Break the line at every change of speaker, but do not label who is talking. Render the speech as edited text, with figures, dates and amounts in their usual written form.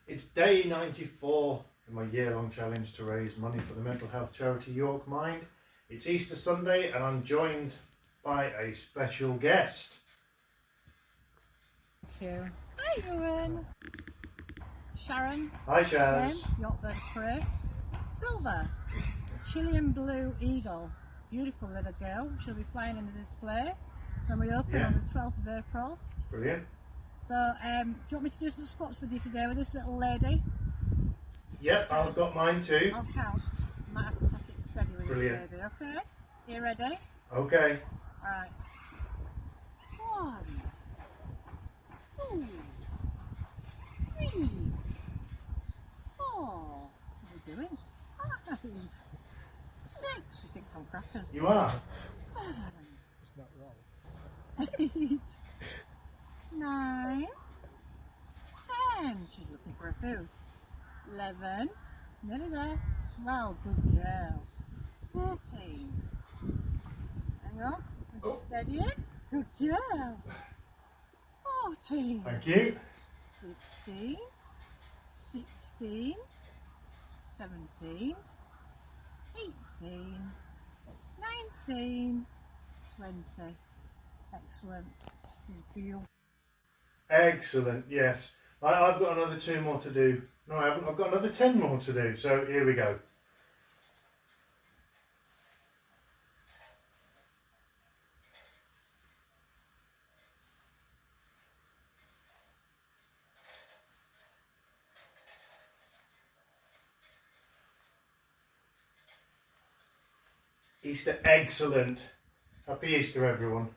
It's day 94 in my year-long challenge to raise money for the mental health charity York Mind. It's Easter Sunday and I'm joined by a special guest.
Thank you. Hi, Ewan. Sharron.
Hi, Shaz.
York Bird Prey. Silver. Chilean blue eagle. Beautiful little girl. She'll be flying in the display when we open on the 12th of April.
Brilliant.
So, do you want me to do some squats with you today with this little lady?
Yep, I've got mine too.
I'll count. You might have to take it steady with
Brilliant.
this baby, okay? You ready?
Okay.
Alright. 1, 2, 3, 4. What are you doing? 5, 6. She thinks I'm crackers.
You are?
7. It's not wrong. 8. 9. 10. She's looking for a food. 11. Nearly there. 12. Good girl. 13. Hang on.
Oh.
Steady it. Good girl. 14.
Thank you.
15. 16. 17. 18. 19. 20. Excellent. She's beautiful.
Excellent, yes. I've got another 2 more to do. No, I haven't. I've got another 10 more to do. So here we go. Easter excellent. Happy Easter, everyone.